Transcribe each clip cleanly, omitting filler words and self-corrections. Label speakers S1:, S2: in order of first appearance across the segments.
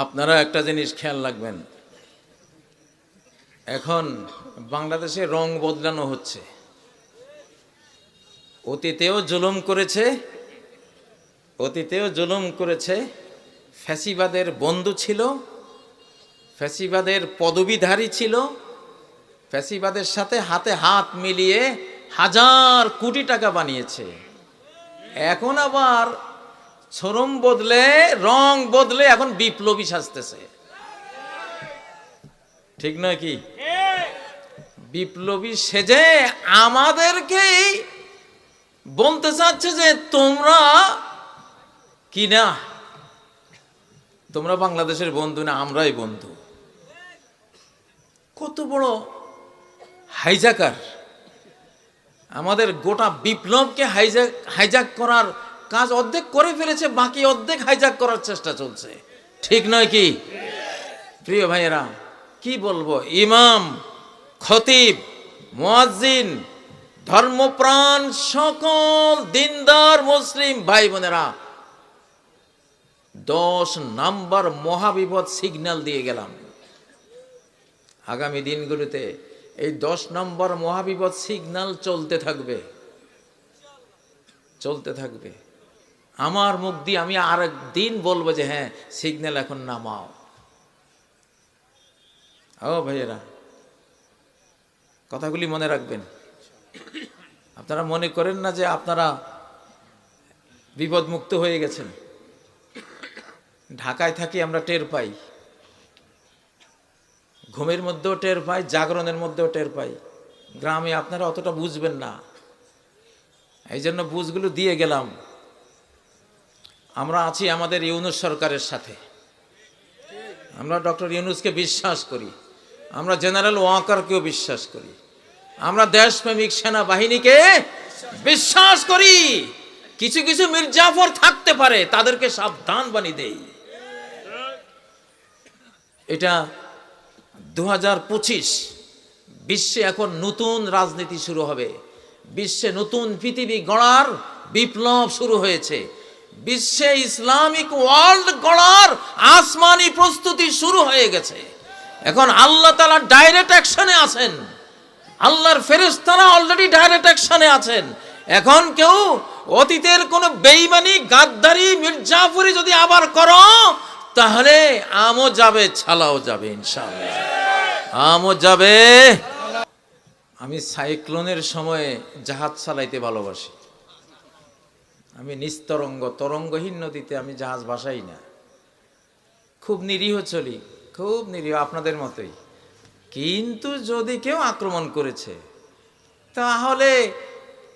S1: আপনারা একটা জিনিস খেয়াল রাখবেন, এখন বাংলাদেশে রং বদলানো হচ্ছে। অতীতেও জুলুম করেছে, ফ্যাসিবাদের বন্ধু ছিল, ফ্যাসিবাদের পদবীধারী ছিল, ফ্যাসিবাদের সাথে হাতে হাত মিলিয়ে হাজার কোটি টাকা বানিয়েছে। এখন আবার শরম বদলে, রং বদলে এখন বিপ্লবী সাজতেছে। ঠিক নয় কি? বিপ্লবী সেজে আমাদেরকেই বলতে চাচ্ছে যে তোমরা কি না, তোমরা বাংলাদেশের বন্ধু না, আমরাই বন্ধু। কত বড় হাইজাকার! আমাদের গোটা বিপ্লবকে হাইজাক করার কাজ অর্ধেক করে ফেলেছে, বাকি অর্ধেক হাইজাক করার চেষ্টা চলছে। ঠিক নয় কি? প্রিয় ভাইয়েরা, কি বলবো, ইমাম, খতিব, মুয়াজ্জিন, ধর্মপ্রাণ সকল দিনদার মুসলিম ভাই বোনেরা, 10 নাম্বার মহাবিপদ সিগন্যাল দিয়ে গেলাম। আগামী দিনগুলোতে এই 10 নম্বর মহাবিপদ সিগন্যাল চলতে থাকবে। আমার মুখ দিয়ে আমি আর একদিন বলবো যে হ্যাঁ, সিগন্যাল এখন নামাও। ও ভাইয়েরা, কথাগুলি মনে রাখবেন। আপনারা মনে করেন না যে আপনারা বিপদমুক্ত হয়ে গেছেন। ঢাকায় থাকি, আমরা টের পাই, ঘুমের মধ্যেও টের পাই, জাগরণের মধ্যেও টের পাই। গ্রামে আপনারা অতটা বুঝবেন না, এই জন্য বুঝগুলো দিয়ে গেলাম। আমরা আছি আমাদের ইউনূস সরকারের সাথে, আমরা ডক্টর ইউনূসকে বিশ্বাস করি, আমরা জেনারেল ওয়াকারকেও বিশ্বাস করি, আমরা দেশপ্রেমিক সেনাবাহিনীকে বিশ্বাস করি। কিছু কিছু মির্জাফর থাকতে পারে, তাদেরকে সাবধান বানিয়ে দেই। এটা 2025, বিশ্বে এখন নতুন রাজনীতি শুরু হবে, বিশ্বে নতুন পৃথিবী গড়ার বিপ্লব শুরু হয়েছে, বিশ্বে ইসলামিক ওয়ার্ল্ড গড়ার আসমানি প্রস্তুতি শুরু হয়ে গেছে। এখন আল্লাহ তাআলা ডাইরেক্ট অ্যাকশনে আছেন, আল্লাহর ফেরেশতারা অলরেডি ডাইরেক্ট অ্যাকশনে আছেন। এখন কেউ অতীতের কোন বেঈমানি, গাদ্দারি, মির্জাফরি যদি আবার করো, তাহলে আমও যাবে, ছালাও যাবে, ইনশাআল্লাহ আমও যাবে। আমি সাইক্লোনের সময়ে জাহাজ চালাইতে ভালোবাসি। আমি নিস্তরঙ্গ, তরঙ্গহীন নদীতে আমি জাহাজ ভাসাই না। খুব নিরীহ চলি, খুব নিরীহ, আপনাদের মতোই। কিন্তু যদি কেউ আক্রমণ করেছে,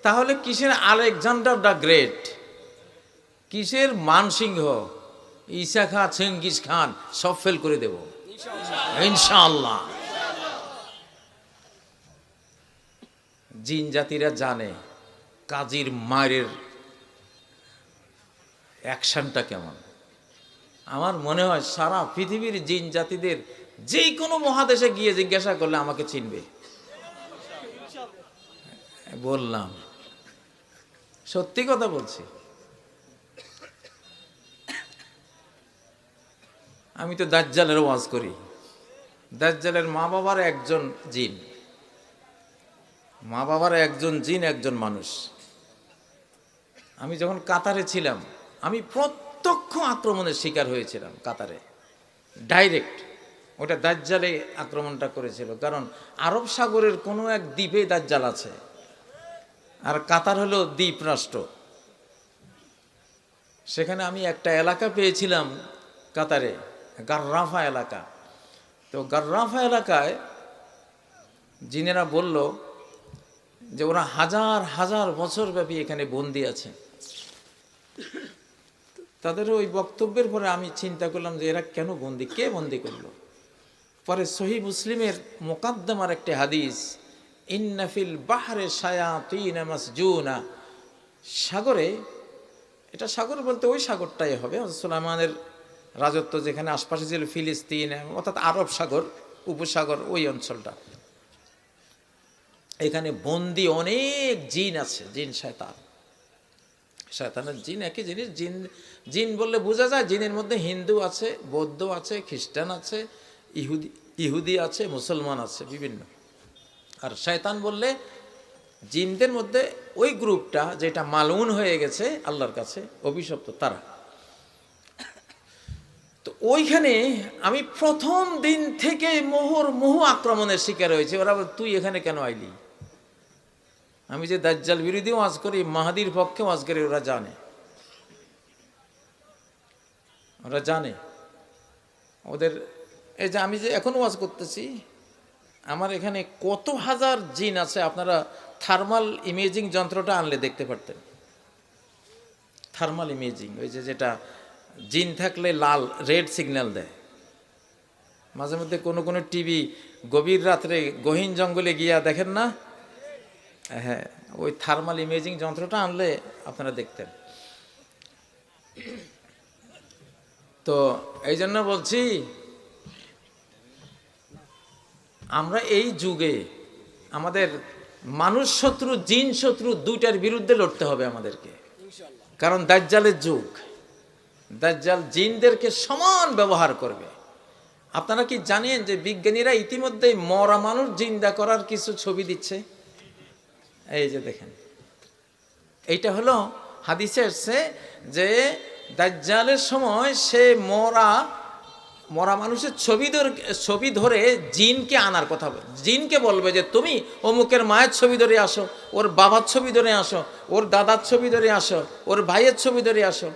S1: তাহলে কিসের আলেকজান্ডার দ্য গ্রেট, কিসের মানসিংহ, ঈসা খান, চেঙ্গিস খান সব ফেল করে দেব ইনশাআল্লাহ। জিন জাতিরা জানে কাজীর মায়ের অ্যাকশনটা কেমন। আমার মনে হয় সারা পৃথিবীর জিন জাতিদের যে কোনো মহাদেশে গিয়ে জিজ্ঞাসা করলে আমাকে চিনবে। বললাম, সত্যি কথা বলছি। আমি তো দাজ্জালের ওয়াজ করি। দাজ্জালের মা বাবার একজন জিন, একজন মানুষ। আমি যখন কাতারে ছিলাম, আমি প্রত্যক্ষ আক্রমণের শিকার হয়েছিলাম কাতারে, ডাইরেক্ট। ওটা দাজ্জালে আক্রমণটা করেছিল, কারণ আরব সাগরের কোনো এক দ্বীপে দাজ্জাল আছে, আর কাতার হলো দ্বীপ রাষ্ট্র। সেখানে আমি একটা এলাকা পেয়েছিলাম কাতারে, গার্রাফা এলাকা। তো গার্রাফা এলাকায় জিনেরা বলল যে ওরা হাজার হাজার বছর ব্যাপী এখানে বন্দী আছে। তাদের ওই বক্তব্যের পরে আমি চিন্তা করলাম যে এরা কেন বন্দী, কে বন্দী করলো। পরে সহিহ মুসলিমের মুকাদ্দমার একটি হাদিস, ইন্না ফিল বাহরে শায়াতিন মাসজুনা, সাগরে, এটা সাগর বলতে ওই সাগরটাই হবে, সুলাইমানের রাজত্ব যেখানে আশপাশে ছিল, ফিলিস্তিন অর্থাৎ আরব সাগর, উপসাগর, ওই অঞ্চলটা। এখানে বন্দী অনেক জিন আছে, জিন শয়তান। শয়তানের জিন একই জিনিস। জিন জিন বললে বোঝা যায় জিনের মধ্যে হিন্দু আছে, বৌদ্ধ আছে, খ্রিস্টান আছে, ইহুদি আছে, মুসলমান আছে বিভিন্ন। আর শয়তান বললে জিনদের মধ্যে ওই গ্রুপটা যেটা মালউন হয়ে গেছে আল্লাহর কাছে, অভিশপ্ত তারা। তো ওইখানে আমি প্রথম দিন থেকে মুহুর্মুহু আক্রমণের শিকার হয়েছে। ওরা তুই এখানে কেন আইলি? আমি যে দাজ্জাল বিরোধী ওয়াজ করি, মাহাদির পক্ষে ওয়াজ করি, ওরা জানে, ওরা জানে। ওদের এই যে আমি যে এখন ওয়াজ করতেছি, আমার এখানে কত হাজার জিন আছে, আপনারা থার্মাল ইমেজিং যন্ত্রটা আনলে দেখতে পারতেন। থার্মাল ইমেজিং, ওই যে যেটা জিন থাকলে লাল রেড সিগন্যাল দেয়। মাঝে মধ্যে কোনো কোনো টিভি গভীর রাত্রে গহীন জঙ্গলে গিয়া দেখেন না? হ্যাঁ, ওই থার্মাল ইমেজিং যন্ত্রটা আনলে আপনারা দেখতেন। তো এই জন্য বলছি, আমরা এই যুগে আমাদের মানুষ শত্রু জিন শত্রু দুইটার বিরুদ্ধে লড়তে হবে আমাদেরকে। কারণ দাজ্জালের যুগ, দাজ্জাল জিনদেরকে সমান ব্যবহার করবে। আপনারা কি জানেন যে বিজ্ঞানীরা ইতিমধ্যেই মরা মানুষ জিন্দা করার কিছু ছবি দিচ্ছে? এই যে দেখেন, এইটা হলো হাদিসে এসেছে যে দাজ্জালের সময় সে মরা মানুষের ছবি ধরে জিনকে আনার কথা বলে। জিনকে বলবে যে তুমি অমুকের মায়ের ছবি ধরে আসো, ওর বাবার ছবি ধরে আসো, ওর দাদার ছবি ধরে আসো, ওর ভাইয়ের ছবি ধরে আসো।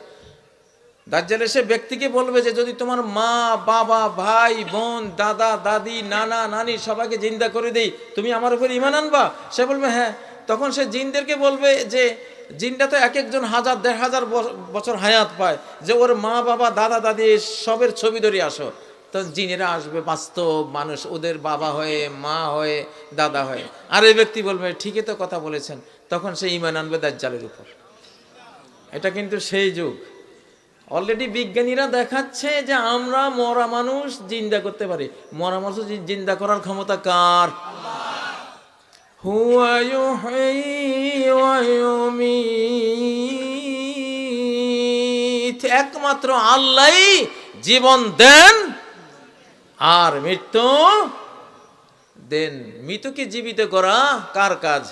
S1: দাজ্জাল এসে ব্যক্তিকে বলবে যে যদি তোমার মা বাবা ভাই বোন দাদা দাদি নানা নানি সবাইকে জিন্দা করে দেই, তুমি আমার উপর ঈমান আনবা? সে বলবে হ্যাঁ। তখন সে জিনদেরকে বলবে যে জিনটা তো এক একজন 1000-1500 বছর হায়াত পায়, যে ওর মা বাবা দাদা দাদি সবের ছবি ধরে আসো। তো জিনেরা আসবে বাস্তব মানুষ, ওদের বাবা হয়ে মা হয়ে দাদা হয়ে। আর এই ব্যক্তি বলবে ঠিকই তো কথা বলেছেন। তখন সে ঈমান আনবে দাজ্জালের উপর। এটা কিন্তু সেই যুগ। অলরেডি বিজ্ঞানীরা দেখাচ্ছে যে আমরা মরা মানুষ জিন্দা করতে পারি। মরা মানুষ জিন্দা করার ক্ষমতা কার? হুয়া ইউহয়ী ওয়া ইউমীত, একমাত্র আল্লাহই জীবন দেন আর মৃত্যু দেন। মৃতকে জীবিত করা কার কাজ?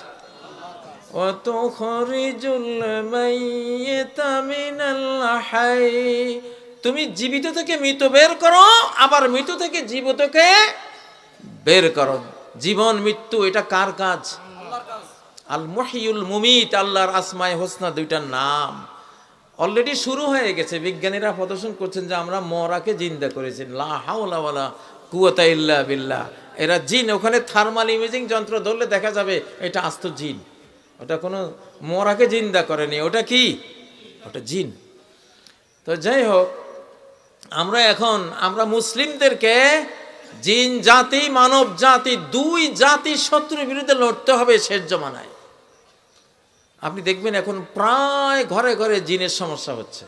S1: তুমি জীবিত থেকে মৃত বের করো, আবার মৃত থেকে জীবিতকে বের করো। জীবন মৃত্যু এটা কার কাজ? আল মুহয়িউল মুমিত, আল্লাহর আসমায়ে হোসনা দুইটার নাম। অলরেডি শুরু হয়ে গেছে, বিজ্ঞানীরা প্রদর্শন করছেন যে আমরা মরাকে জিন্দা করেছি। লা হাওলা ওয়ালা কুওয়াতা ইল্লা বিল্লাহ। এরা জিন, ওখানে থার্মাল ইমেজিং যন্ত্র ধরলে দেখা যাবে এটা আস্ত জিন, ওটা কোনো মরাকে জিন্দা করেনি, ওটা কি? ওটা জিন। তো যাই হোক, আমরা মুসলিমদেরকে জিন জাতি মানব জাতি দুই জাতি শত্রুর বিরুদ্ধে লড়তে হবে শেষ জমানায়। আপনি দেখবেন এখন প্রায় ঘরে ঘরে জিনের সমস্যা হচ্ছে,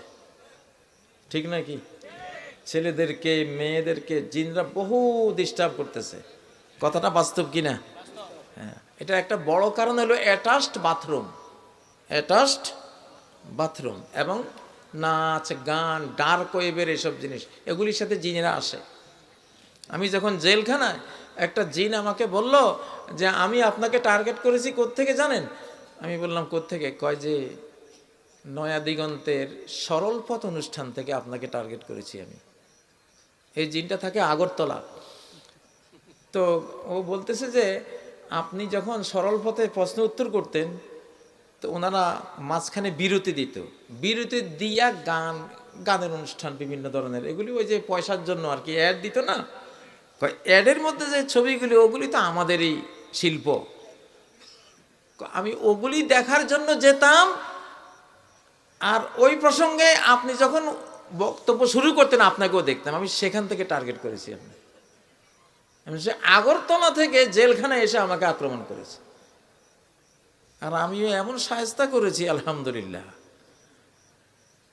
S1: ঠিক নাকি? ছেলেদেরকে মেয়েদেরকে জিনরা বহু ডিস্টার্ব করতেছে। কথাটা বাস্তব কিনা? হ্যাঁ, এটা একটা বড় কারণ হলো অ্যাটাচড বাথরুম এবং নাচ গান ডার্ক ওয়েবের এসব জিনিস, এগুলির সাথে জিনেরা আসে। আমি যখন জেলখানায়, একটা জিন আমাকে বলল যে আমি আপনাকে টার্গেট করেছি কোত্থেকে জানেন? আমি বললাম কোত্থেকে? কয় যে নয়া দিগন্তের সরল পথ অনুষ্ঠান থেকে আপনাকে টার্গেট করেছি আমি। এই জিনটা থাকে আগরতলা। তো ও বলতেছে যে আপনি যখন সরল পথে প্রশ্ন উত্তর করতেন তো ওনারা মাঝখানে বিরতি দিত, বিরতি দিয়া গানের অনুষ্ঠান বিভিন্ন ধরনের, এগুলি ওই যে পয়সার জন্য আর কি অ্যাড দিত না। অ্যাডের মধ্যে যে ছবিগুলি ওগুলি তো আমাদেরই শিল্প। আমি ওগুলি দেখার জন্য যেতাম, আর ওই প্রসঙ্গে আপনি যখন বক্তব্য শুরু করতেন আপনাকেও দেখতাম। আমি সেখান থেকে টার্গেট করেছি আপনি। সে আগরতলা থেকে জেলখানায় এসে আমাকে আক্রমণ করেছে, আর আমিও এমন শায়েস্তা করেছি আলহামদুলিল্লাহ।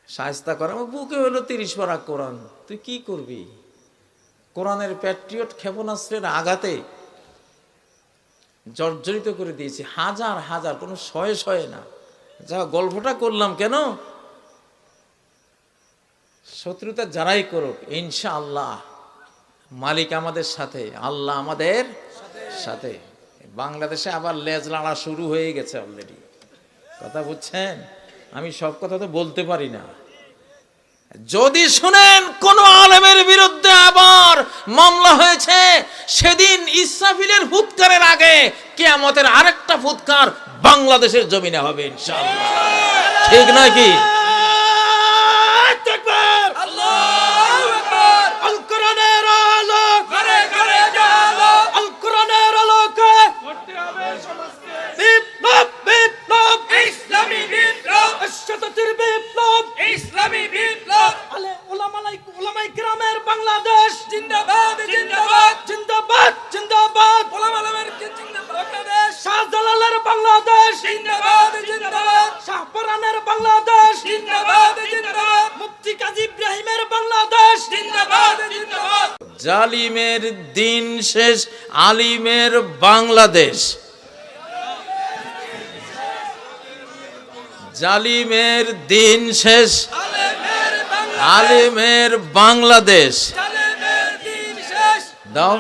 S1: শায়েস্তা করা আমার বুকে হলো 30 পারা কোরআন। তুই কি করবি? কোরআনের প্যাট্রিয়ট ক্ষেপণাস্ত্রের আঘাতে জর্জরিত করে দিয়েছি হাজার হাজার, কোনো শয়ে না, যা গল্পটা করলাম কেন, শত্রুতা যারাই করুক ইনশাআল্লাহ মালিক আমাদের সাথে, আল্লাহ আমাদের সাথে। বাংলাদেশে আবার লেজ লাড়া শুরু হয়ে গেছে অলরেডি, কথা বুঝছেন? আমি সব কথা তো বলতে পারি না। যদি শুনেন কোন আলেমের বিরুদ্ধে আবার মামলা হয়েছে, সেদিন ইসরাফিলের ফুৎকারের আগে কিয়ামতের আরেকটা ফুৎকার বাংলাদেশের জমিনে হবে ইনশাআল্লাহ। ঠিক নাকি? জালিমের দিন শেষ, আলিমের বাংলাদেশ। জালিমের দিন শেষ, আলিমের বাংলাদেশ। দাও।